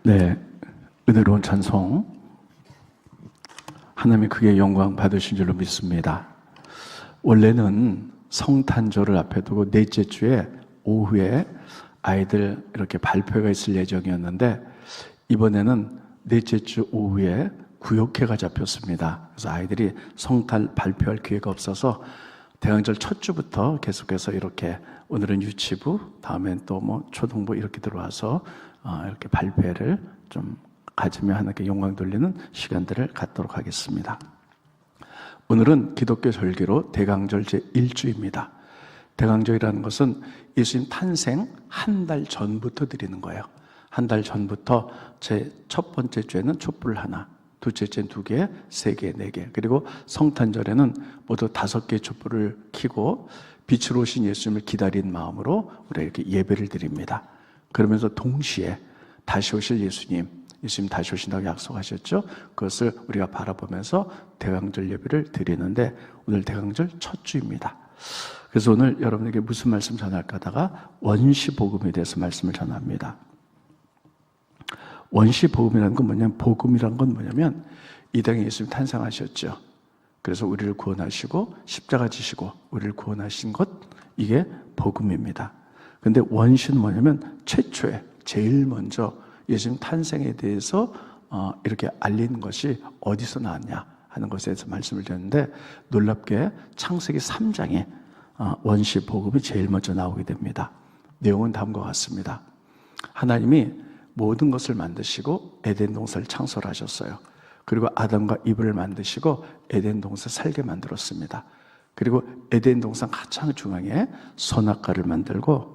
네, 은혜로운 찬송 하나님의 크게 영광 받으신 줄로 믿습니다. 원래는 성탄절을 앞에 두고 넷째 주에 오후에 아이들 이렇게 발표가 있을 예정이었는데 이번에는 넷째 주 오후에 구역회가 잡혔습니다. 그래서 아이들이 성탄 발표할 기회가 없어서 대강절 첫 주부터 계속해서 이렇게 오늘은 유치부, 다음엔 또 뭐 초등부 이렇게 들어와서 이렇게 발표를 좀 가지며 하나님께 영광 돌리는 시간들을 갖도록 하겠습니다. 오늘은 기독교 절기로 대강절 제1주입니다. 대강절이라는 것은 예수님 탄생 한 달 전부터 드리는 거예요. 한 달 전부터 제 첫 번째 주에는 촛불 하나, 둘째 주에는 2개, 3개, 4개, 그리고 성탄절에는 모두 5개의 촛불을 켜고 빛으로 오신 예수님을 기다린 마음으로 우리가 이렇게 예배를 드립니다. 그러면서 동시에 다시 오실 예수님 다시 오신다고 약속하셨죠? 그것을 우리가 바라보면서 대강절 예배를 드리는데 오늘 대강절 첫 주입니다. 그래서 오늘 여러분에게 무슨 말씀 전할까 하다가 원시복음에 대해서 말씀을 전합니다. 원시복음이라는 건 뭐냐면, 복음이라는 건 뭐냐면 이 땅에 예수님 탄생하셨죠. 그래서 우리를 구원하시고 십자가 지시고 우리를 구원하신 것, 이게 복음입니다. 근데 원시는 뭐냐면 최초에 제일 먼저 예수님 탄생에 대해서 이렇게 알리는 것이 어디서 나왔냐 하는 것에 대해서 말씀을 드렸는데, 놀랍게 창세기 3장에 원시 복음이 제일 먼저 나오게 됩니다. 내용은 다음과 같습니다. 하나님이 모든 것을 만드시고 에덴 동산을 창설하셨어요. 그리고 아담과 이브를 만드시고 에덴 동산 살게 만들었습니다. 그리고 에덴 동산 가장 중앙에 선악과를 만들고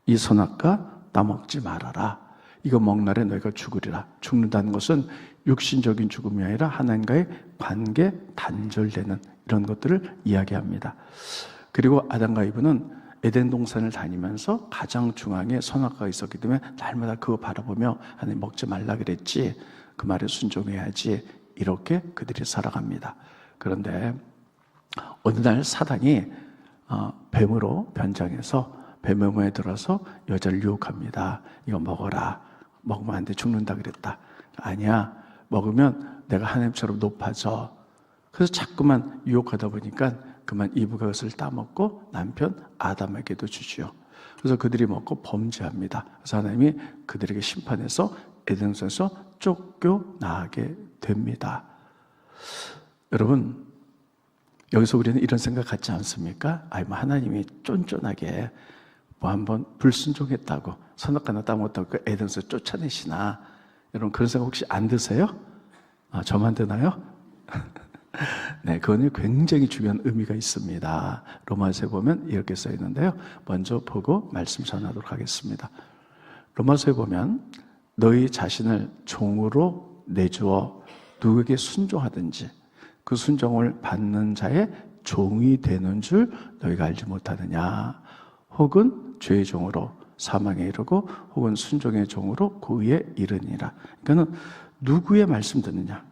이 선악과 따먹지 말아라. 이거 먹날에 너희가 죽으리라. 죽는다는 것은 육신적인 죽음이 아니라 하나님과의 관계 단절되는 이런 것들을 이야기합니다. 그리고 아담과 이브는 에덴 동산을 다니면서 가장 중앙에 선악과가 있었기 때문에 날마다 그거 바라보며 하나님 먹지 말라 그랬지, 그 말에 순종해야지, 이렇게 그들이 살아갑니다. 그런데 어느 날 사단이 뱀으로 변장해서 뱀의 몸에 들어서 여자를 유혹합니다. 이거 먹어라. 먹으면 안 돼. 죽는다 그랬다. 아니야. 먹으면 내가 하나님처럼 높아져. 그래서 자꾸만 유혹하다 보니까 그만 이브가 그것을 따먹고 남편 아담에게도 주지요. 그래서 그들이 먹고 범죄합니다. 그래서 하나님이 그들에게 심판해서 에덴에서 쫓겨나게 됩니다. 여러분, 여기서 우리는 이런 생각 갖지 않습니까? 뭐 하나님이 쫀쫀하게 뭐 한번 불순종했다고, 선악과 하나 따먹었다고 그 에덴에서 쫓아내시나, 여러분 그런 생각 혹시 안 드세요? 저만 드나요? 네, 그건 굉장히 중요한 의미가 있습니다. 로마서에 보면 이렇게 써 있는데요. 먼저 보고 말씀 전하도록 하겠습니다. 로마서에 보면 너희 자신을 종으로 내주어 누구에게 순종하든지 그 순종을 받는 자의 종이 되는 줄 너희가 알지 못하느냐. 혹은 죄의 종으로 사망에 이르고 혹은 순종의 종으로 고의에 이르니라. 그러니까 누구의 말씀 듣느냐,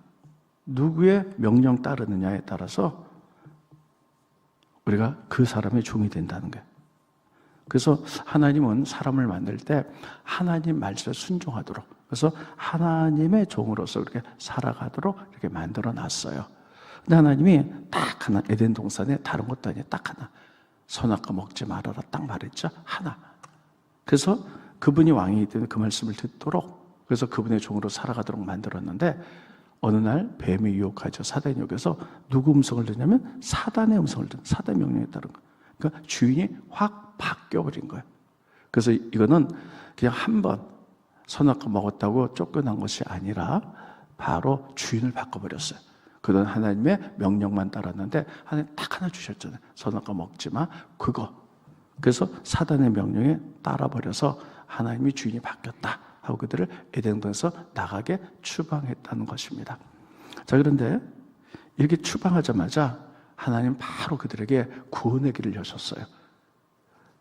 누구의 명령 따르느냐에 따라서 우리가 그 사람의 종이 된다는 거예요. 그래서 하나님은 사람을 만들 때 하나님 말씀에 순종하도록, 그래서 하나님의 종으로서 이렇게 살아가도록 이렇게 만들어 놨어요. 근데 하나님이 딱 하나, 에덴 동산에 다른 것도 아니에요. 딱 하나. 선악과 먹지 말아라. 딱 말했죠. 하나. 그래서 그분이 왕이기 때문에 그 말씀을 듣도록, 그래서 그분의 종으로 살아가도록 만들었는데 어느 날 뱀이 유혹하죠. 사단이 유혹해서 누구 음성을 듣냐면 사단의 음성을 듣는, 사단의 명령에 따른 거예요. 그러니까 주인이 확 바뀌어버린 거예요. 그래서 이거는 그냥 한번 선악과 먹었다고 쫓겨난 것이 아니라 바로 주인을 바꿔버렸어요. 그는 하나님의 명령만 따랐는데 하나님 딱 하나 주셨잖아요. 선악과 먹지 마. 그거. 그래서 사단의 명령에 따라버려서 하나님이 주인이 바뀌었다 하고 그들을 에덴동산에서 나가게 추방했다는 것입니다. 자, 그런데 이렇게 추방하자마자 하나님 바로 그들에게 구원의 길을 여셨어요.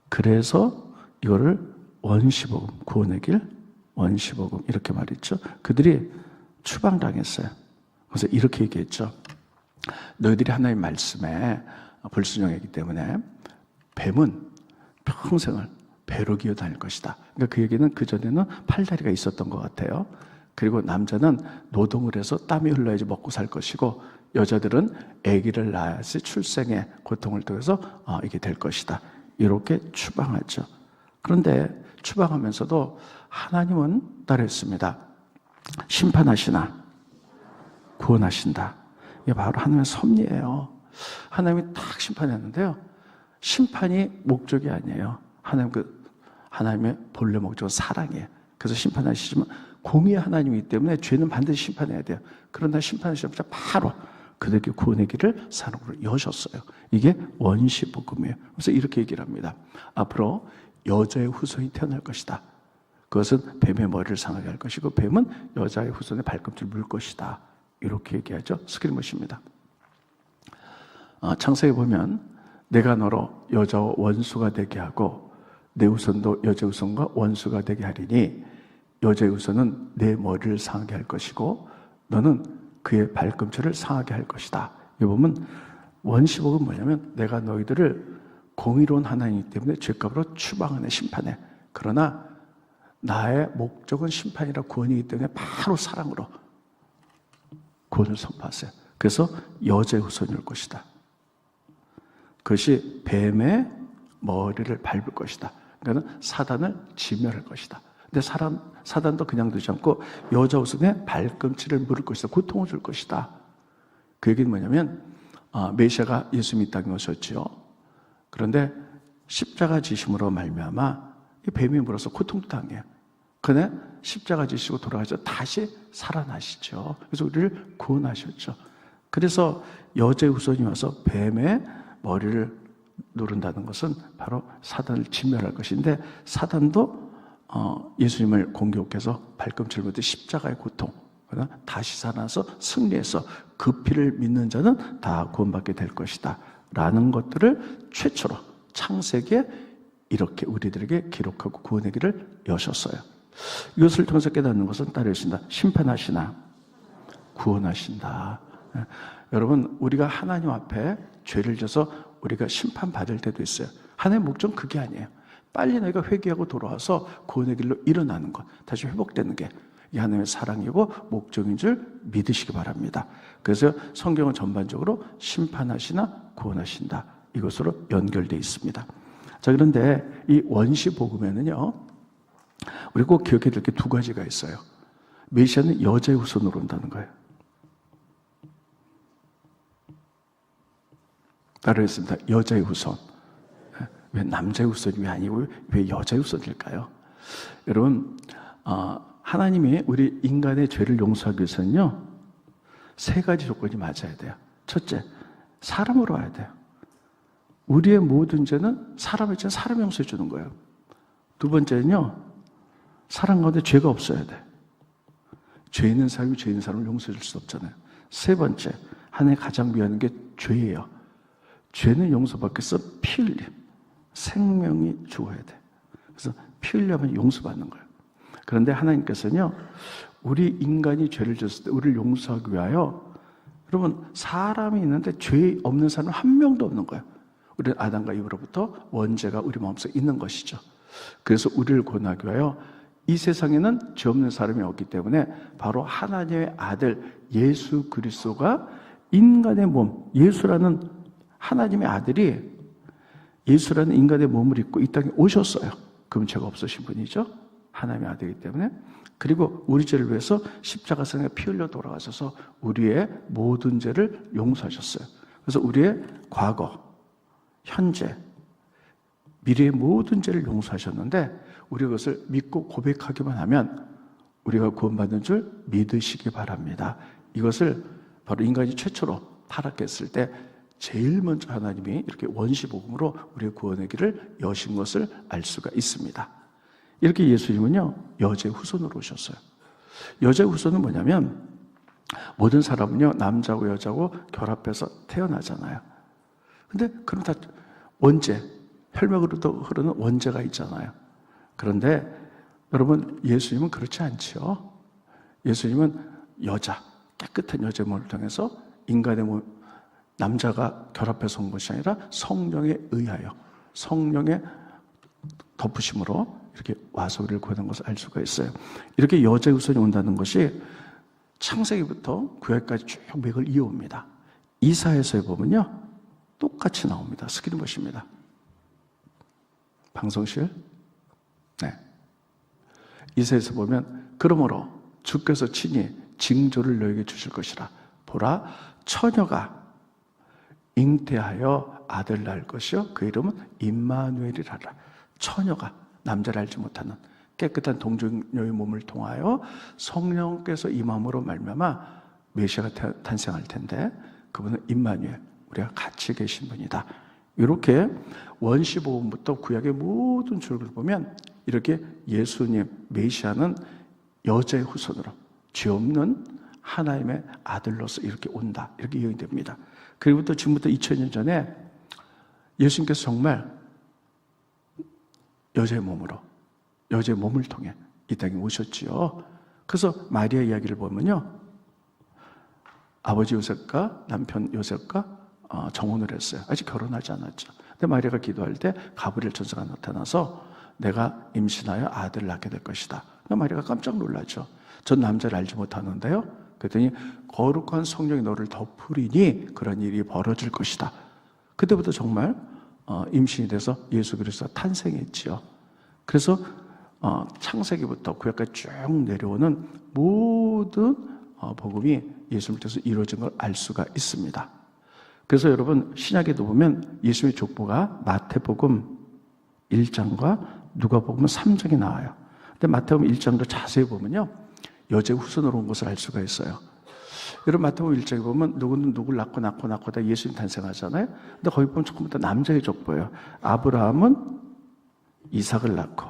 그래서 이거를 원시복음, 구원의 길, 원시복음 이렇게 말했죠. 그들이 추방당했어요. 그래서 이렇게 얘기했죠. 너희들이 하나님의 말씀에 불순종했기 때문에 뱀은 평생을 배로 기어 다닐 것이다. 그러니까 그 얘기는 그전에는 팔다리가 있었던 것 같아요. 그리고 남자는 노동을 해서 땀이 흘러야지 먹고 살 것이고 여자들은 아기를 낳아야지 출생의 고통을 통해서 이게 될 것이다. 이렇게 추방하죠. 그런데 추방하면서도 하나님은 따르했습니다. 심판하시나 구원하신다. 이게 바로 하나님의 섭리예요. 하나님이 딱 심판했는데요. 심판이 목적이 아니에요. 하나님의 본래 목적은 사랑이에요. 그래서 심판하시지만 공의의 하나님이기 때문에 죄는 반드시 심판해야 돼요. 그러나 심판하시자마자 바로 그들에게 구원의 길을 사랑으로 여셨어요. 이게 원시복음이에요. 그래서 이렇게 얘기를 합니다. 앞으로 여자의 후손이 태어날 것이다. 그것은 뱀의 머리를 상하게 할 것이고 뱀은 여자의 후손의 발꿈치를 물 것이다. 이렇게 얘기하죠. 스크리머십니다. 창세기에 보면 내가 너로 여자와 원수가 되게 하고 내 후손도 여자의 후손과 원수가 되게 하리니 여자의 후손은 내 머리를 상하게 할 것이고 너는 그의 발꿈치를 상하게 할 것이다. 이 보면 원시복은 뭐냐면 내가 너희들을 공의로운 하나님이기 때문에 죄값으로 추방하네, 심판해. 그러나 나의 목적은 심판이라 구원이기 때문에 바로 사랑으로 구원을 선포하세요. 그래서 여자의 후손이 올 것이다. 그것이 뱀의 머리를 밟을 것이다. 그러니까 사단을 진멸할 것이다. 근데 사단도 그냥 두지 않고 여자 후손의 발꿈치를 물을 것이다. 고통을 줄 것이다. 그 얘기는 뭐냐면 메시아가 예수님이 이 땅에 오셨죠. 그런데 십자가 지심으로 말미암아 이 뱀이 물어서 고통도 당해요. 그런데 십자가 지시고 돌아가셔서 다시 살아나시죠. 그래서 우리를 구원하셨죠. 그래서 여자의 후손이 와서 뱀의 머리를 누른다는 것은 바로 사단을 진멸할 것인데 사단도 예수님을 공격해서 발꿈치를 묻듯 십자가의 고통, 다시 살아나서 승리해서 그 피를 믿는 자는 다 구원받게 될 것이다 라는 것들을 최초로 창세기에 이렇게 우리들에게 기록하고 구원의 길을 여셨어요. 이것을 통해서 깨닫는 것은 따르신다. 심판하시나 구원하신다. 여러분, 우리가 하나님 앞에 죄를 져서 우리가 심판받을 때도 있어요. 하나님의 목적은 그게 아니에요. 빨리 너희가 회개하고 돌아와서 구원의 길로 일어나는 것, 다시 회복되는 게 이 하나님의 사랑이고 목적인 줄 믿으시기 바랍니다. 그래서 성경은 전반적으로 심판하시나 구원하신다. 이것으로 연결되어 있습니다. 자, 그런데 이 원시복음에는요, 우리 꼭 기억해야 될 게 두 가지가 있어요. 메시아는 여자의 후손으로 온다는 거예요. 따르겠습니다. 여자의 후손. 왜 남자의 후손이 왜 아니고 왜 여자의 후손일까요? 여러분, 하나님이 우리 인간의 죄를 용서하기 위해서는요, 세 가지 조건이 맞아야 돼요. 첫째, 사람으로 와야 돼요. 우리의 모든 죄는 사람의 죄는 사람이 용서해 주는 거예요. 두 번째는요, 사람 가운데 죄가 없어야 돼. 죄 있는 사람이 죄 있는 사람을 용서해 줄 수 없잖아요. 세 번째, 하나님 가장 미워하는 게 죄예요. 죄는 용서받기 위해서 피 흘림, 생명이 죽어야 돼. 그래서 피 흘려면 용서받는 거예요. 그런데 하나님께서는요, 우리 인간이 죄를 졌을 때 우리를 용서하기 위하여, 여러분, 사람이 있는데 죄 없는 사람은 한 명도 없는 거예요. 우리는 아담과 이브로부터 원죄가 우리 마음속에 있는 것이죠. 그래서 우리를 구원하기 위하여 이 세상에는 죄 없는 사람이 없기 때문에 바로 하나님의 아들 예수 그리스도가 인간의 몸, 예수라는 하나님의 아들이 예수라는 인간의 몸을 입고 이 땅에 오셨어요. 그럼 죄가 없으신 분이죠. 하나님의 아들이기 때문에. 그리고 우리 죄를 위해서 십자가상에 피 흘려 돌아가셔서 우리의 모든 죄를 용서하셨어요. 그래서 우리의 과거, 현재, 미래의 모든 죄를 용서하셨는데 우리가 그것을 믿고 고백하기만 하면 우리가 구원받는 줄 믿으시기 바랍니다. 이것을 바로 인간이 최초로 타락했을 때 제일 먼저 하나님이 이렇게 원시복음으로 우리의 구원의 길을 여신 것을 알 수가 있습니다. 이렇게 예수님은요, 여자의 후손으로 오셨어요. 여자의 후손은 뭐냐면 모든 사람은요, 남자고 여자고 결합해서 태어나잖아요. 근데 그럼 다 원죄, 혈맥으로도 흐르는 원죄가 있잖아요. 그런데 여러분, 예수님은 그렇지 않죠. 예수님은 여자, 깨끗한 여자의 몸을 통해서 인간의 몸, 남자가 결합해서 온 것이 아니라 성령에 의하여, 성령의 덮으심으로 이렇게 와서 우리를 구원한 것을 알 수가 있어요. 이렇게 여자의 후손이 온다는 것이 창세기부터 구약까지 쭉 맥을 이어옵니다. 이사야서에 보면요 똑같이 나옵니다. 스크린 보십니다. 방송실. 네. 이사야서 보면 그러므로 주께서 친히 징조를 너에게 주실 것이라. 보라 처녀가 잉태하여 아들 낳을 것이요 그 이름은 임마누엘이라. 처녀가 남자를 알지 못하는 깨끗한 동정녀의 몸을 통하여 성령께서 임함으로 말미암아 메시아가 탄생할 텐데 그분은 임마누엘, 우리가 같이 계신 분이다. 이렇게 원시복음부터 구약의 모든 줄을 보면 이렇게 예수님, 메시아는 여자의 후손으로 죄 없는 하나님의 아들로서 이렇게 온다. 이렇게 이해가 됩니다. 그리고 또 지금부터 2000년 전에 예수님께서 정말 여자의 몸으로, 여자의 몸을 통해 이 땅에 오셨지요. 그래서 마리아 이야기를 보면요, 아버지 요셉과 남편 요셉과 정혼을 했어요. 아직 결혼하지 않았죠. 근데 마리아가 기도할 때 가브리엘 천사가 나타나서 내가 임신하여 아들을 낳게 될 것이다. 마리아가 깜짝 놀라죠. 전 남자를 알지 못하는데요. 그랬더니 거룩한 성령이 너를 덮으리니 그런 일이 벌어질 것이다. 그때부터 정말 임신이 돼서 예수 그리스도가 탄생했지요. 그래서 창세기부터 구약까지 쭉 내려오는 모든 복음이 예수님을 통해서 이루어진 걸 알 수가 있습니다. 그래서 여러분 신약에도 보면 예수님의 족보가 마태복음 1장과 누가복음 3장이 나와요. 근데 마태복음 1장도 자세히 보면요 여자의 후손으로 온 것을 알 수가 있어요. 여러분 마태복음 1장에 보면 누구는 누구를 낳고 다 예수님 탄생하잖아요. 근데 거기 보면 조금부터 남자의 족보예요. 아브라함은 이삭을 낳고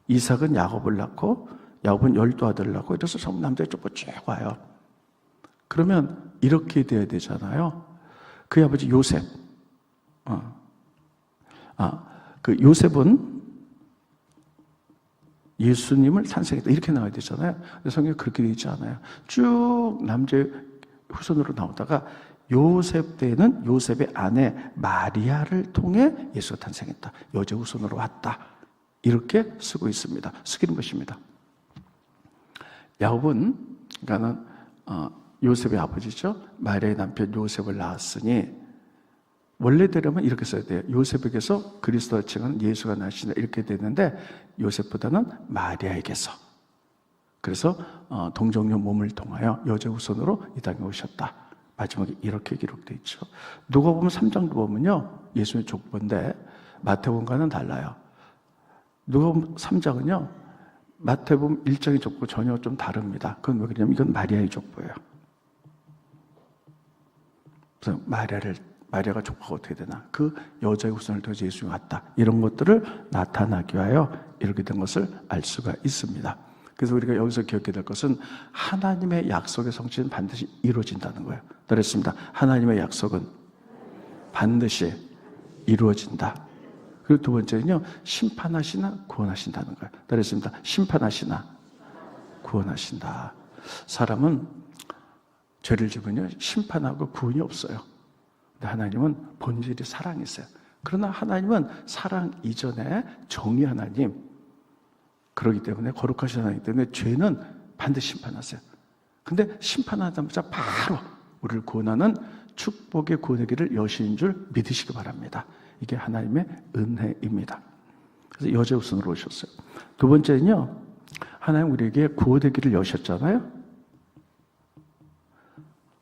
이삭은 야곱을 낳고 야곱은 12아들을 낳고 이래서 전부 남자의 족보 쭉 와요. 그러면 이렇게 돼야 되잖아요. 그의 아버지 요셉. 그 요셉은 예수님을 탄생했다. 이렇게 나와야 되잖아요. 근데 성경에 그렇게 되어 있지 않아요. 쭉 남자의 후손으로 나오다가 요셉 때에는 요셉의 아내 마리아를 통해 예수가 탄생했다. 여자 후손으로 왔다. 이렇게 쓰고 있습니다. 쓰기는 것입니다. 야곱은 그러니까는 요셉의 아버지죠. 마리아의 남편 요셉을 낳았으니 원래대로면 이렇게 써야 돼요. 요셉에게서 그리스도와 칭하는 예수가 나시다 이렇게 되는데 요셉보다는 마리아에게서. 그래서 동정녀 몸을 통하여 여자 후손으로 이 땅에 오셨다. 마지막에 이렇게 기록되어 있죠. 누가복음 3장도 보면요 예수의 족보인데 마태복음과는 달라요. 누가복음 3장은요 마태복음 1장의 족보 전혀 좀 다릅니다. 그건 왜 그러냐면 이건 마리아의 족보예요. 그래서 마리아가 족보가 어떻게 되나? 그 여자의 후손을 통해서 예수가 왔다. 이런 것들을 나타나기 위하여 이렇게 된 것을 알 수가 있습니다. 그래서 우리가 여기서 기억해야 될 것은 하나님의 약속의 성취는 반드시 이루어진다는 거예요. 그랬습니다. 하나님의 약속은 반드시 이루어진다. 그리고 두 번째는요, 심판하시나 구원하신다는 거예요. 그랬습니다. 심판하시나 구원하신다. 사람은 죄를 지으면요, 심판하고 구원이 없어요. 근데 하나님은 본질이 사랑이세요. 그러나 하나님은 사랑 이전에 정의 하나님, 그렇기 때문에 거룩하신 하나님 때문에 죄는 반드시 심판하세요. 근데 심판하자마자 바로 우리를 구원하는 축복의 구원의 길을 여시는 줄 믿으시기 바랍니다. 이게 하나님의 은혜입니다. 그래서 여자 후손으로 오셨어요. 두 번째는요, 하나님 우리에게 구원의 길을 여셨잖아요.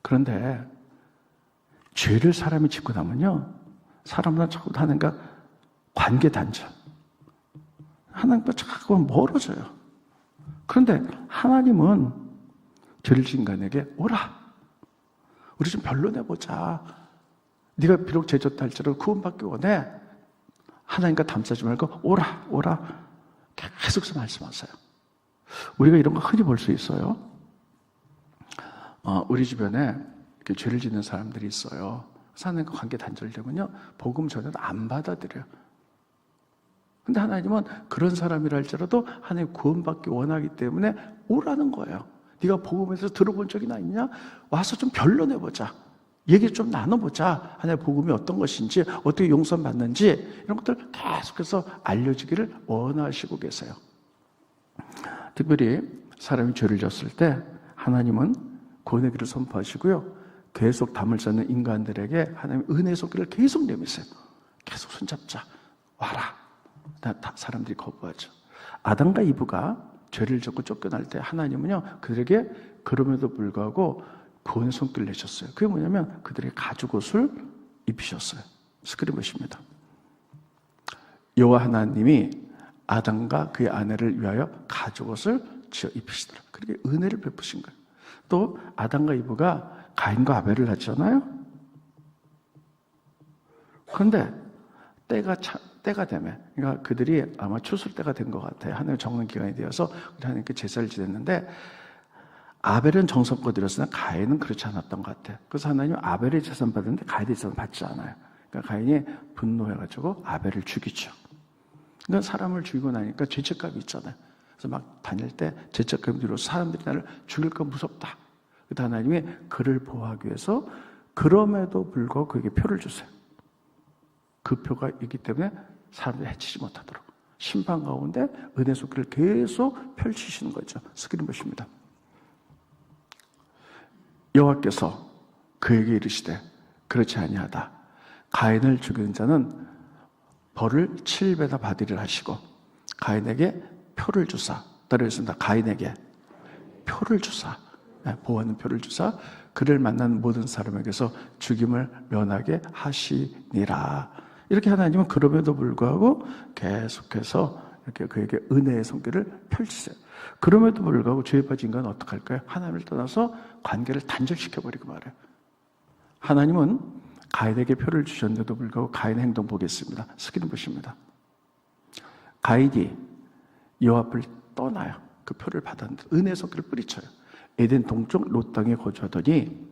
그런데 죄를 사람이 짓고 나면요, 사람과 자꾸 하나님과 관계 단절, 하나님과 자꾸 멀어져요. 그런데 하나님은 죄를 지은 인간에게 오라, 우리 좀 변론해보자. 네가 비록 죄 졌다 할지라도 구원받기 원해. 하나님과 담싸지 말고 오라 계속해서 말씀하세요. 우리가 이런 거 흔히 볼 수 있어요. 우리 주변에 이렇게 죄를 짓는 사람들이 있어요. 하나님과 관계 단절되면요, 복음 전혀 안 받아들여요. 근데 하나님은 그런 사람이라 할지라도 하나님 구원받기 원하기 때문에 오라는 거예요. 네가 복음에서 들어본 적이나 있냐? 와서 좀 변론해보자. 얘기 좀 나눠보자. 하나님의 복음이 어떤 것인지, 어떻게 용서받는지 이런 것들 계속해서 알려주기를 원하시고 계세요. 특별히 사람이 죄를 졌을 때 하나님은 구원의 길을 선포하시고요, 계속 담을 쌓는 인간들에게 하나님의 은혜의 손길을 계속 내미세요. 계속 손잡자, 와라. 사람들이 거부하죠. 아담과 이브가 죄를 짓고 쫓겨날 때 하나님은요, 그들에게 그럼에도 불구하고 구원의 손길을 내셨어요. 그게 뭐냐면 그들의 가죽옷을 입히셨어요. 스크린 보십니다. 여호와 하나님이 아담과 그의 아내를 위하여 가죽옷을 지어 입히시더라. 그렇게 은혜를 베푸신 거예요. 또 아담과 이브가 가인과 아벨을 낳잖아요. 그런데 때가 되면, 그러니까 그들이 아마 추수를 때가 된 것 같아요. 하나님 정한 기간이 되어서 하나님께 제사를 지냈는데, 아벨은 정성껏 드렸으나 가인은 그렇지 않았던 것 같아요. 그래서 하나님은 아벨의 재산 받았는데 가인의 재산 받지 않아요. 그러니까 가인이 분노해가지고 아벨을 죽이죠. 그러니까 사람을 죽이고 나니까 죄책감이 있잖아요. 그래서 막 다닐 때 죄책감이 들어 사람들이 나를 죽일까 무섭다. 그래서 하나님이 그를 보호하기 위해서 그럼에도 불구하고 그에게 표를 주세요. 그 표가 있기 때문에 사람들이 해치지 못하도록 심판 가운데 은혜 손길을 계속 펼치시는 거죠. 스크린 보십니다. 여호와께서 그에게 이르시되 그렇지 아니하다. 가인을 죽인 자는 벌을 7배나 받으리라 하시고 가인에게 표를 주사, 따르겠습니다. 가인에게 표를 주사, 보호하는 표를 주사 그를 만난 모든 사람에게서 죽임을 면하게 하시니라. 이렇게 하나님은 그럼에도 불구하고 계속해서 이렇게 그에게 은혜의 손길을 펼치세요. 그럼에도 불구하고 죄에 빠진 인간은 어떡할까요? 하나님을 떠나서 관계를 단절시켜버리고 말해요. 하나님은 가인에게 표를 주셨는데도 불구하고 가인의 행동 보겠습니다. 스크린 보십니다. 가인이 여호와 앞을 떠나요. 그 표를 받았는데 은혜의 손길을 뿌리쳐요. 에덴 동쪽 롯 땅에 거주하더니,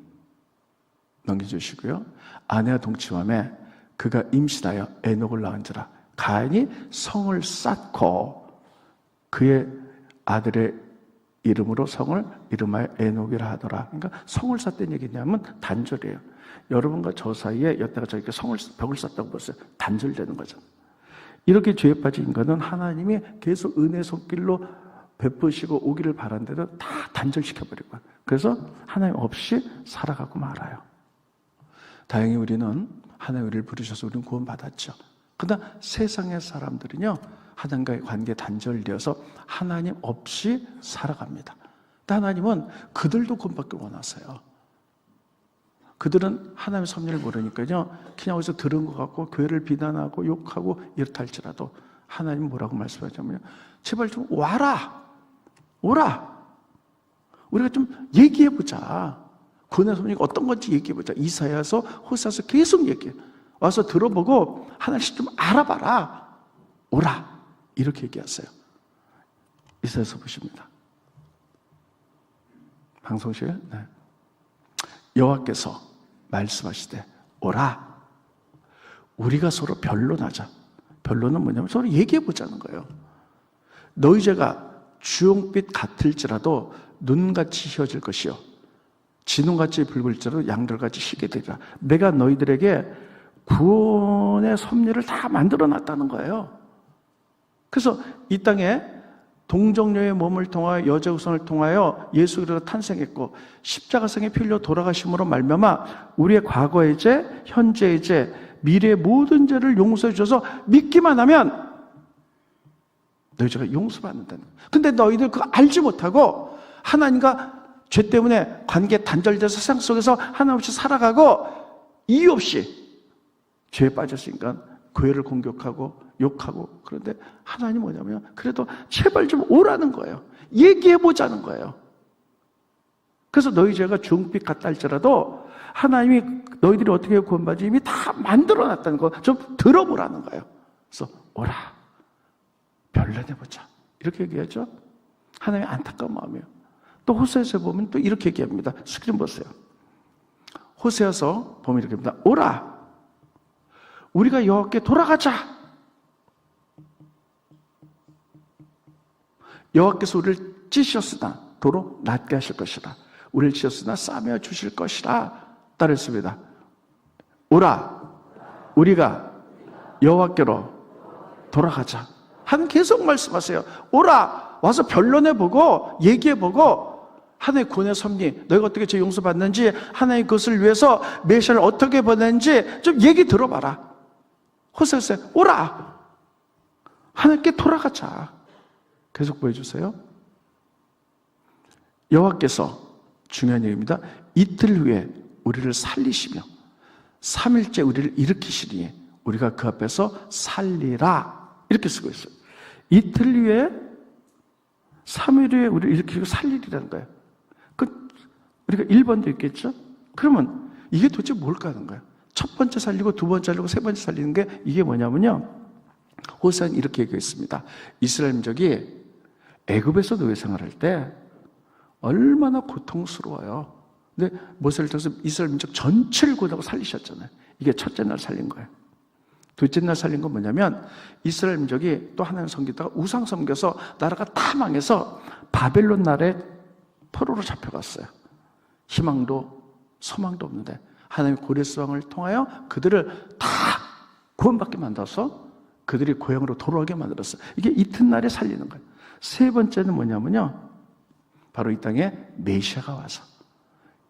넘겨주시고요, 아내와 동침함에 그가 임신하여 에녹을 낳은지라. 가인이 성을 쌓고 그의 아들의 이름으로 성을 이름하여 에녹이라 하더라. 그러니까 성을 쌓던 얘기냐면 단절이에요. 여러분과 저 사이에 여태가 저렇게 벽을 쌓다고 보세요. 단절되는 거죠. 이렇게 죄에 빠진 인간은 하나님이 계속 은혜 손길로 베푸시고 오기를 바란데도 다 단절시켜버리고, 그래서 하나님 없이 살아가고 말아요. 다행히 우리는 하나님 우리를 부르셔서 우리는 구원받았죠. 그러나 세상의 사람들은요, 하나님과의 관계 단절되어서 하나님 없이 살아갑니다. 근데 하나님은 그들도 구원받길 원하세요. 그들은 하나님의 섭리를 모르니까요, 그냥 어디서 들은 것 같고 교회를 비난하고 욕하고 이렇다 할지라도 하나님은 뭐라고 말씀하냐면요, 제발 좀 와라, 오라, 우리가 좀 얘기해보자. 구원의 섭리가 어떤 건지 얘기해보자. 이사야서 호세아서 계속 얘기해. 와서 들어보고 하나씩 좀 알아봐라. 오라. 이렇게 얘기하세요. 이사야서 보십니다. 방송실. 네. 여호와께서 말씀하시되 오라. 우리가 서로 변론하자. 변론은 뭐냐면 서로 얘기해보자는 거예요. 너희 죄가 주홍빛 같을지라도 눈같이 휘어질 것이요 진홍같이 붉을지라도 양털같이 희게 되리라. 내가 너희들에게 구원의 섭리를 다 만들어놨다는 거예요. 그래서 이 땅에 동정녀의 몸을 통하여 여자 후손을 통하여 예수 그리스도가 탄생했고 십자가상에 피 흘려 돌아가심으로 말미암아 우리의 과거의 죄, 현재의 죄, 미래의 모든 죄를 용서해 주셔서 믿기만 하면 너희 죄가 용서받는다는 거예요. 근데 너희들 그거 알지 못하고 하나님과 죄 때문에 관계 단절돼서 세상 속에서 하나님 없이 살아가고 이유 없이 죄에 빠졌으니까 교회를 공격하고 욕하고, 그런데 하나님 뭐냐면 그래도 제발 좀 오라는 거예요. 얘기해보자는 거예요. 그래서 너희 죄가 주홍빛 같다 할지라도 하나님이 너희들이 어떻게 구원받지 이미 다 만들어놨다는 거 좀 들어보라는 거예요. 그래서 오라, 변론해보자, 이렇게 얘기하죠. 하나님의 안타까운 마음이에요. 또 호세아서 보면 또 이렇게 얘기합니다. 스크린 보세요. 호세아서 보면 이렇게 합니다. 오라, 우리가 여호와께 돌아가자. 여호와께서 우리를 찌셨으나 도로 낫게 하실 것이라. 우리를 찌셨으나 싸매어 주실 것이라. 따르겠습니다. 오라, 우리가 여호와께로 돌아가자. 하나님 계속 말씀하세요. 오라, 와서 변론해보고 얘기해보고 하나님의 구원의 섭리, 너희가 어떻게 제 용서받는지, 하나님의 그것을 위해서 메시아를 어떻게 보냈는지 좀 얘기 들어봐라. 호세아서 오라, 하나님께 돌아가자. 계속 보여주세요. 여호와께서, 중요한 얘기입니다, 이틀 후에 우리를 살리시며 3일째 우리를 일으키시니 우리가 그 앞에서 살리라. 이렇게 쓰고 있어요. 이틀 후에 3일 후에 우리를 일으키고 살리리라는 거예요. 우리가 1번도 있겠죠? 그러면 이게 도대체 뭘까 하는 거예요. 첫 번째 살리고 두 번째 살리고 세 번째 살리는 게 이게 뭐냐면요, 호세아는 이렇게 얘기했습니다. 이스라엘 민족이 애굽에서 노예 생활할 때 얼마나 고통스러워요. 근데 모세를 통해서 이스라엘 민족 전체를 구원하고 살리셨잖아요. 이게 첫째 날 살린 거예요. 둘째 날 살린 건 뭐냐면, 이스라엘 민족이 또 하나님 섬기다가 우상 섬겨서 나라가 다 망해서 바벨론 나라에 포로로 잡혀갔어요. 희망도 소망도 없는데 하나님의 고레스 왕을 통하여 그들을 다 구원받게 만들어서 그들이 고향으로 돌아오게 만들었어요. 이게 이튿날에 살리는 거예요. 세 번째는 뭐냐면요, 바로 이 땅에 메시아가 와서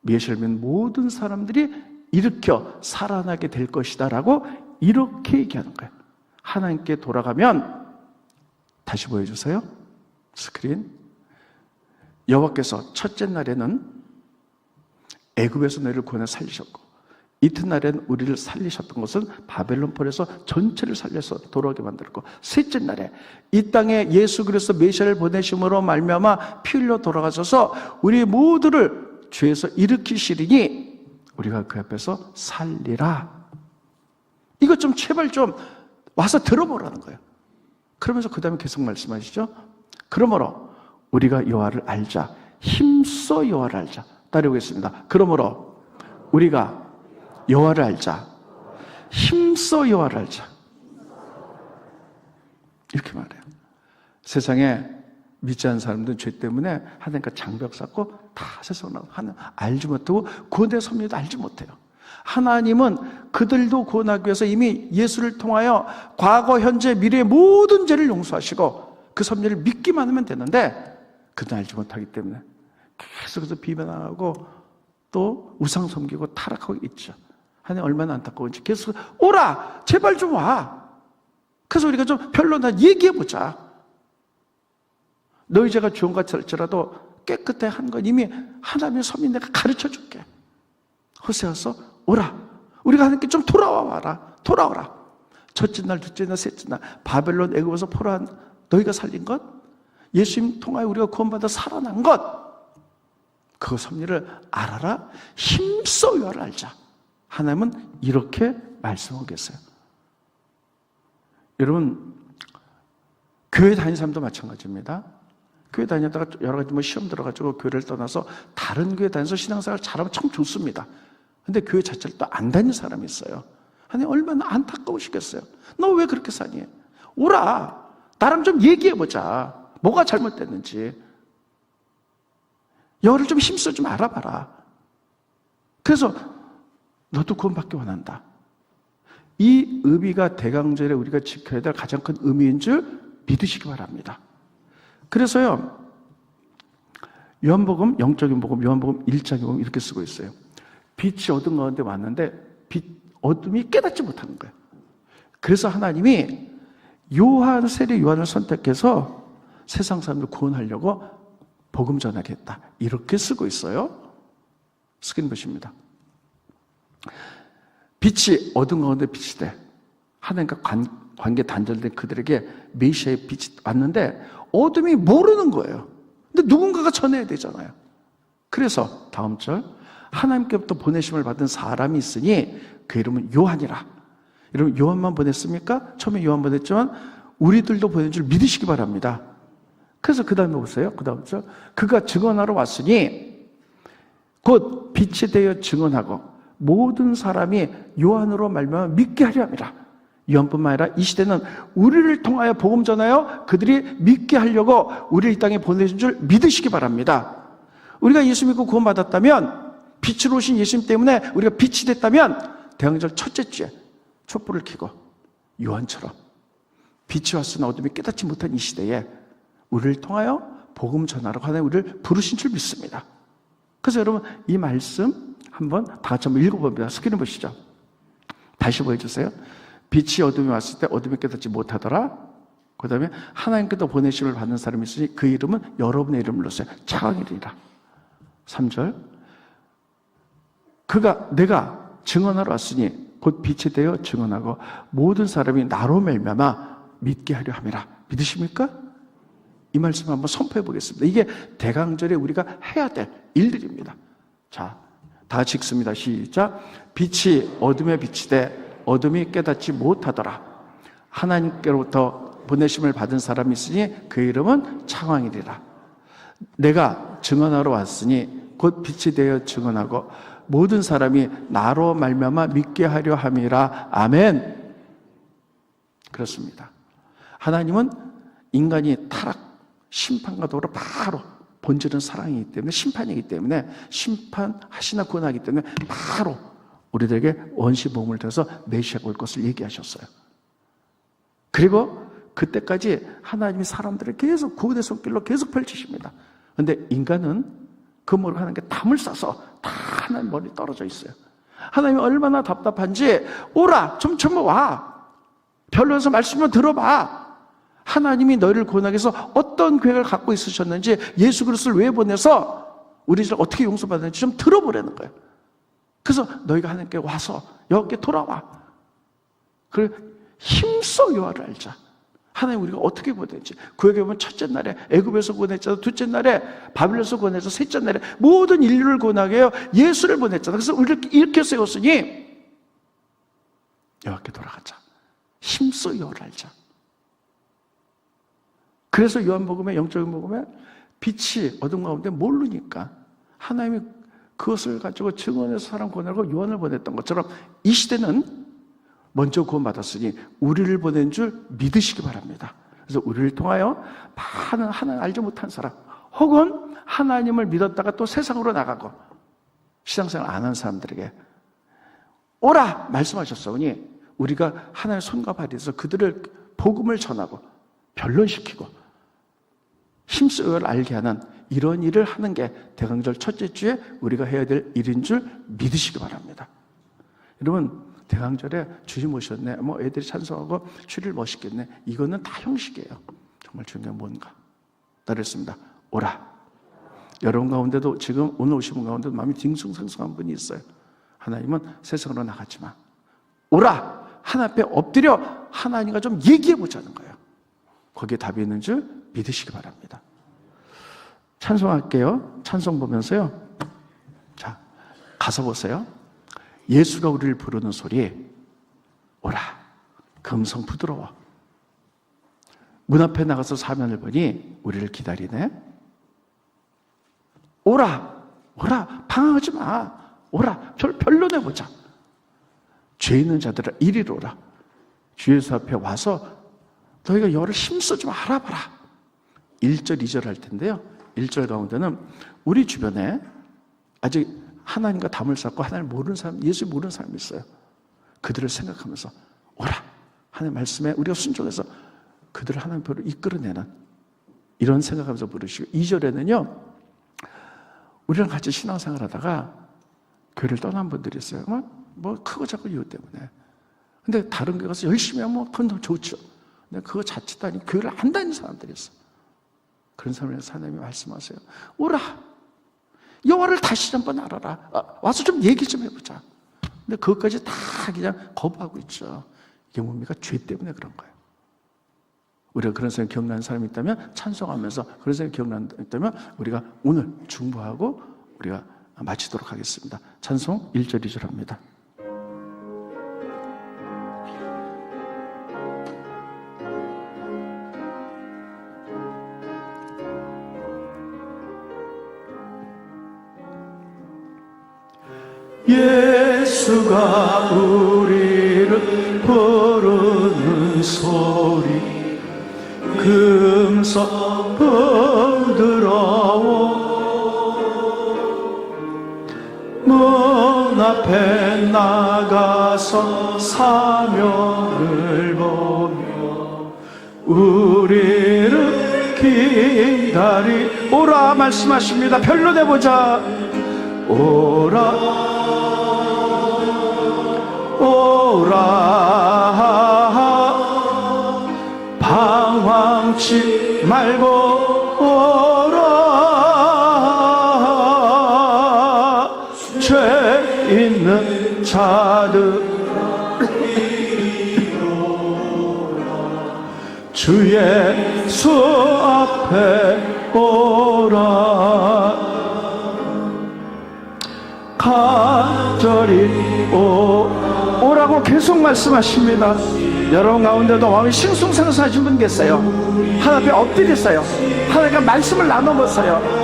메시아를 믿는 모든 사람들이 일으켜 살아나게 될 것이다 라고 이렇게 얘기하는 거예요. 하나님께 돌아가면, 다시 보여주세요, 스크린. 여호와께서 첫째 날에는 애굽에서 너희를 구원해 살리셨고, 이튿날에는 우리를 살리셨던 것은 바벨론 폴에서 전체를 살려서 돌아오게 만들었고, 셋째 날에 이 땅에 예수 그리스도 메시아를 보내심으로 말미암아 피 흘려 돌아가셔서 우리 모두를 죄에서 일으키시리니 우리가 그 앞에서 살리라. 이것 좀 제발 좀 와서 들어보라는 거예요. 그러면서 그 다음에 계속 말씀하시죠. 그러므로 우리가 여호와를 알자. 힘써 여호와를 알자. 따라오겠습니다. 그러므로 우리가 여호와를 알자. 힘써 여호와를 알자. 이렇게 말해요. 세상에 믿지 않는 사람들은 죄 때문에 하나님과 장벽 쌓고 다 세상을 하는, 알지 못하고 구원의 섭리도 알지 못해요. 하나님은 그들도 구원하기 위해서 이미 예수를 통하여 과거, 현재, 미래의 모든 죄를 용서하시고 그 섭리를 믿기만 하면 되는데 그들은 알지 못하기 때문에 계속해서 비난하고 또 우상 섬기고 타락하고 있죠. 하나님 얼마나 안타까운지 계속 오라, 제발 좀 와. 그래서 우리가 좀 변론하자, 얘기해보자. 너희 죄가 주홍같이 할지라도 깨끗해 한 건 이미 하나님의 섭리 내가 가르쳐줄게. 호세아서 오라, 우리가 하나님께 좀 돌아와라. 돌아오라. 첫째 날, 둘째 날, 셋째 날 바벨론 애굽에서 포로한 너희가 살린 것, 예수님 통하여 우리가 구원받아 살아난 것, 그 섭리를 알아라. 힘써 여호와를 알자. 하나님은 이렇게 말씀하고 계세요. 여러분, 교회 다니는 사람도 마찬가지입니다. 교회 다니다가 여러 가지 시험 들어가지고 교회를 떠나서 다른 교회 다녀서 신앙생활 잘하면 참 좋습니다. 근데 교회 자체를 또 안 다니는 사람이 있어요. 하나님 얼마나 안타까우시겠어요. 너 왜 그렇게 사니? 오라, 나랑 좀 얘기해보자. 뭐가 잘못됐는지. 여호와를 좀 힘써 좀 알아봐라. 그래서 너도 구원받기 원한다. 이 의미가 대강절에 우리가 지켜야 될 가장 큰 의미인 줄 믿으시기 바랍니다. 그래서요, 요한복음, 영적인 복음, 요한복음 1장에 보면 이렇게 쓰고 있어요. 빛이 어둠 가운데 왔는데 어둠이 깨닫지 못하는 거예요. 그래서 하나님이 세례 요한을 선택해서 세상 사람들 구원하려고 복음 전하게 했다. 이렇게 쓰고 있어요. 스크린 보십니다. 빛이 어둠 가운데 빛이 돼. 하나님과 관계 단절된 그들에게 메시아의 빛이 왔는데 어둠이 모르는 거예요. 근데 누군가가 전해야 되잖아요. 그래서 다음 절, 하나님께부터 보내심을 받은 사람이 있으니 그 이름은 요한이라. 여러분, 요한만 보냈습니까? 처음에 요한 보냈지만 우리들도 보낸 줄 믿으시기 바랍니다. 그래서 그 다음에 보세요. 그 다음 절, 그가 증언하러 왔으니 곧 빛이 되어 증언하고 모든 사람이 요한으로 말미암아 믿게 하려 함이라. 요한뿐만 아니라 이 시대는 우리를 통하여 복음 전하여 그들이 믿게 하려고 우리를 이 땅에 보내신 줄 믿으시기 바랍니다. 우리가 예수 믿고 구원받았다면 빛으로 오신 예수님 때문에 우리가 빛이 됐다면 대강절 첫째 주에 촛불을 켜고 요한처럼 빛이 왔으나 어둠이 깨닫지 못한 이 시대에 우리를 통하여 복음 전하라고 하나님 우리를 부르신 줄 믿습니다. 그래서 여러분 이 말씀 한번 다 같이 한번 읽어봅니다. 스크린 보시죠. 다시 보여주세요. 빛이 어둠이 왔을 때 어둠이 깨닫지 못하더라. 그 다음에 하나님께서 보내심을 받는 사람이 있으니 그 이름은 여러분의 이름을 넣으세요. 창왕이리라. 3절 내가 증언하러 왔으니 곧 빛이 되어 증언하고 모든 사람이 나로 말미암아 믿게 하려 함이라. 믿으십니까? 이 말씀 한번 선포해 보겠습니다. 이게 대강절에 우리가 해야 될 일들입니다. 자, 다 같이 읽습니다. 시작. 빛이 어둠에 비치되 어둠이 깨닫지 못하더라. 하나님께로부터 보내심을 받은 사람이 있으니 그 이름은 창왕이리라. 내가 증언하러 왔으니 곧 빛이 되어 증언하고 모든 사람이 나로 말미암아 믿게 하려 함이라. 아멘. 그렇습니다. 하나님은 인간이 타락, 심판과 더불어 바로 본질은 사랑이기 때문에 심판이기 때문에 심판하시나 구원하기 때문에 바로 우리들에게 원시복음을 통해서 메시아가 올 것을 얘기하셨어요. 그리고 그때까지 하나님이 사람들을 계속 구원의 손길로 계속 펼치십니다. 그런데 인간은 그 모르고 하나님께 담을 싸서 다 하나님 머리 떨어져 있어요. 하나님이 얼마나 답답한지 오라 좀 와. 별로여서 말씀 좀 들어봐. 하나님이 너희를 구원하기 위해서 어떤 계획을 갖고 있으셨는지 예수 그리스도를 왜 보내서 우리를 어떻게 용서받았는지 좀 들어보라는 거예요. 그래서 너희가 하나님께 와서 여호와께 돌아와. 그래 힘써 여호와를 알자. 하나님 우리가 어떻게 보냈지. 구약에 보면 첫째 날에 애굽에서 구원했잖아. 둘째 날에 바빌론에서 구원해서 셋째 날에 모든 인류를 구원하게 해요. 예수를 보냈잖아. 그래서 우리를 이렇게 세웠으니 여호와께 돌아가자. 힘써 여호와를 알자. 그래서 요한복음에 영적인 복음에 빛이 어둠 가운데 모르니까 하나님이 그것을 가지고 증언해서 사람 구원하고 요한을 보냈던 것처럼 이 시대는 먼저 구원받았으니 우리를 보낸 줄 믿으시기 바랍니다. 그래서 우리를 통하여 많은 하나님 알지 못한 사람 혹은 하나님을 믿었다가 또 세상으로 나가고 신앙생활 안 한 사람들에게 오라 말씀하셨사오니 우리가 하나님의 손과 발에서 그들을 복음을 전하고 변론시키고 힘써 알게 하는 이런 일을 하는 게 대강절 첫째 주에 우리가 해야 될 일인 줄 믿으시기 바랍니다. 여러분 대강절에 주님 오셨네, 애들이 찬송하고 주를 멋있겠네, 이거는 다 형식이에요. 정말 중요한 뭔가 따르겠습니다. 오라. 여러분 가운데도 지금 오늘 오신 분 가운데도 마음이 딩숭생숭한 분이 있어요. 하나님은 세상으로 나갔지만 오라. 하나님 앞에 엎드려 하나님과 좀 얘기해 보자는 거예요. 거기에 답이 있는 줄 믿으시기 바랍니다. 찬송할게요. 찬송 보면서요. 자, 가서 보세요. 예수가 우리를 부르는 소리. 오라. 금성 부드러워. 문 앞에 나가서 사면을 보니 우리를 기다리네. 오라. 오라. 방황하지 마. 오라. 변론해보자. 죄 있는 자들아 이리로 오라. 주 예수 앞에 와서 너희가 여를 힘써 좀 알아봐라. 1절, 2절 할 텐데요. 1절 가운데는 우리 주변에 아직 하나님과 담을 쌓고 하나님을 모르는 사람, 예수 모르는 사람이 있어요. 그들을 생각하면서 오라. 하나님 말씀에 우리가 순종해서 그들을 하나님 표로 이끌어내는 이런 생각하면서 부르시고 2절에는요. 우리랑 같이 신앙생활 하다가 교회를 떠난 분들이 있어요. 뭐 크고 작은 이유 때문에. 근데 다른 교회 가서 열심히 하면 그건 더 좋죠. 근데 그거 자체도 아니고 교회를 안 다니는 사람들이 있어. 그런 사람에서 하나님이 말씀하세요. 오라. 여호와를 다시 한번 알아라. 와서 좀 얘기 좀 해보자. 근데 그것까지 다 그냥 거부하고 있죠. 이게 뭡니까? 죄 때문에 그런 거예요. 우리가 그런 생각 기억나는 사람이 있다면 찬송하면서 그런 생각 기억난다면 우리가 오늘 중보하고 우리가 마치도록 하겠습니다. 찬송 1절 2절 합니다. 예수가 우리를 부르는 소리 금성 부드러워 앞에 나가서 사명을 보며 우리를 기다리 오라 말씀하십니다. 별로 내보자. 오라 방황치 말고 오라. 죄 있는 자들 주 예수 앞에 오라. 간절히 오라고 계속 말씀하십니다. 여러분 가운데도 마음이 싱숭생숭하신 분 계세요. 하나님 앞에 엎드렸어요. 하나님과 말씀을 나눠봤어요.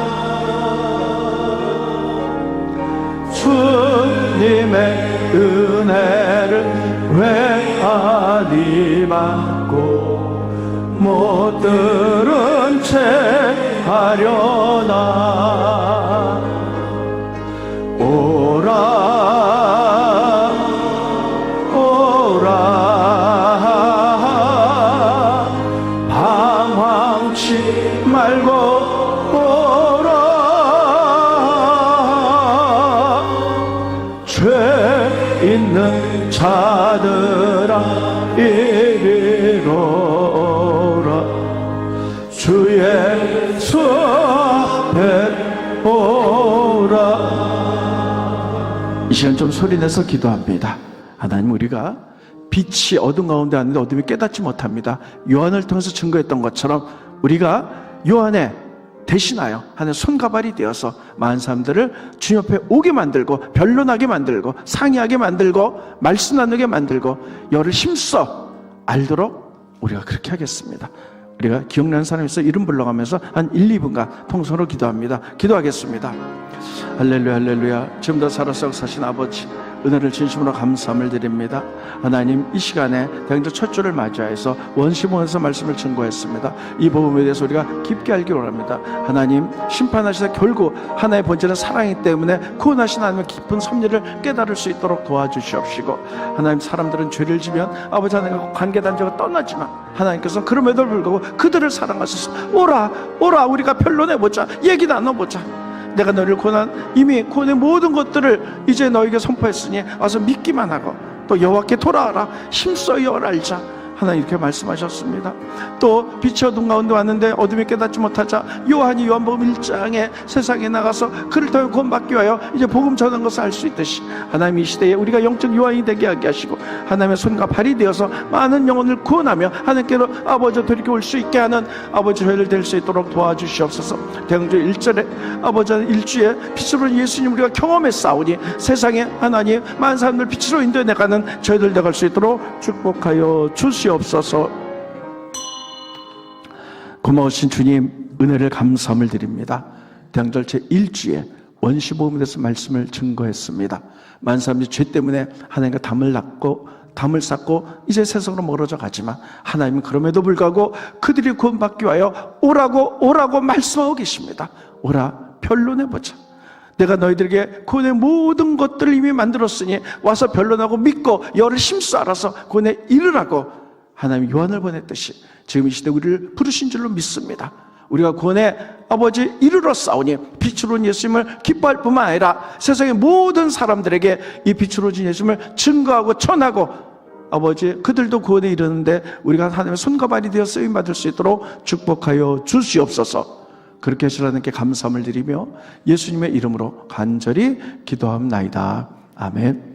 주님의 은혜를 왜 아니 받고 못 들은 채 하려나. 오라 방황치 말고 오라. 죄 있는 자들아 이리로 오라. 주 예수 앞에 오라. 이 시간 좀 소리내서 기도합니다. 하나님, 우리가 빛이 어둠 가운데 왔는데 어둠이 깨닫지 못합니다. 요한을 통해서 증거했던 것처럼 우리가 요한에 대신하여 하나님 손과 발이 되어서 많은 사람들을 주님 앞에 오게 만들고 변론하게 만들고 상의하게 만들고 말씀 나누게 만들고 열을 힘써 알도록 우리가 그렇게 하겠습니다. 우리가 기억나는 사람이 있어 이름 불러가면서 한 1, 2분간 통성으로 기도합니다. 기도하겠습니다. 할렐루야 할렐루야. 지금도 살아서 사신 아버지, 은혜를 진심으로 감사함을 드립니다. 하나님, 이 시간에 대행절 첫 주를 맞이해서 원시봉에서 말씀을 증거했습니다. 이 복음에 대해서 우리가 깊게 알기 원합니다. 하나님, 심판하시다 결국 하나의 본질은 사랑이기 때문에 구원하신 하나님의 깊은 섭리를 깨달을 수 있도록 도와주시옵시고, 하나님, 사람들은 죄를 지면 아버지 하나님과 관계 단절가 떠나지만 하나님께서 그럼에도 불구하고 그들을 사랑하셔서 오라 오라, 우리가 변론해보자, 얘기 나눠보자. 내가 너를 이미 구원의 모든 것들을 이제 너에게 선포했으니 와서 믿기만 하고 또 여호와께 돌아와라, 힘써 여호와를 알자. 하나님 이렇게 말씀하셨습니다. 또 빛이 어둠 가운데 왔는데 어둠이 깨닫지 못하자 요한이 요한복음 1장에 세상에 나가서 그를 통해 구원받기 위하여 이제 복음 전하는 것을 알 수 있듯이 하나님 이 시대에 우리가 영적 요한이 되게 하게 하시고 하나님의 손과 발이 되어서 많은 영혼을 구원하며 하나님께로 아버지 돌이켜 올 수 있게 하는 아버지 저희를 될 수 있도록 도와주시옵소서. 대강조 1절에 아버지 일주에 빛으로 예수님 우리가 경험했사오니 세상에 하나님 많은 사람들 빛으로 인도해 나가는 저희들 되갈 수 있도록 축복하여 주시옵소서. 고마우신 주님, 은혜를 감사함을 드립니다. 대강절 제1주에 원시복음에 대해서 말씀을 증거했습니다. 많은 사람들이 죄 때문에 하나님과 담을 쌓고 이제 세상으로 멀어져 가지만 하나님은 그럼에도 불구하고 그들이 구원받기 위하여 오라고 말씀하고 계십니다. 오라, 변론해보자. 내가 너희들에게 구원의 모든 것들을 이미 만들었으니 와서 변론하고 믿고 열을 힘써 알아서 구원에 이르라고 하나님 요한을 보냈듯이 지금 이 시대 우리를 부르신 줄로 믿습니다. 우리가 구원의 아버지 이르러 싸우니 빛으로 온 예수님을 기뻐할 뿐만 아니라 세상의 모든 사람들에게 이 빛으로 온 예수님을 증거하고 전하고 아버지 그들도 구원에 이르는데 우리가 하나님의 손과 발이 되어 쓰임받을 수 있도록 축복하여 주시옵소서. 그렇게 하시라는 게 감사함을 드리며 예수님의 이름으로 간절히 기도합나이다. 아멘.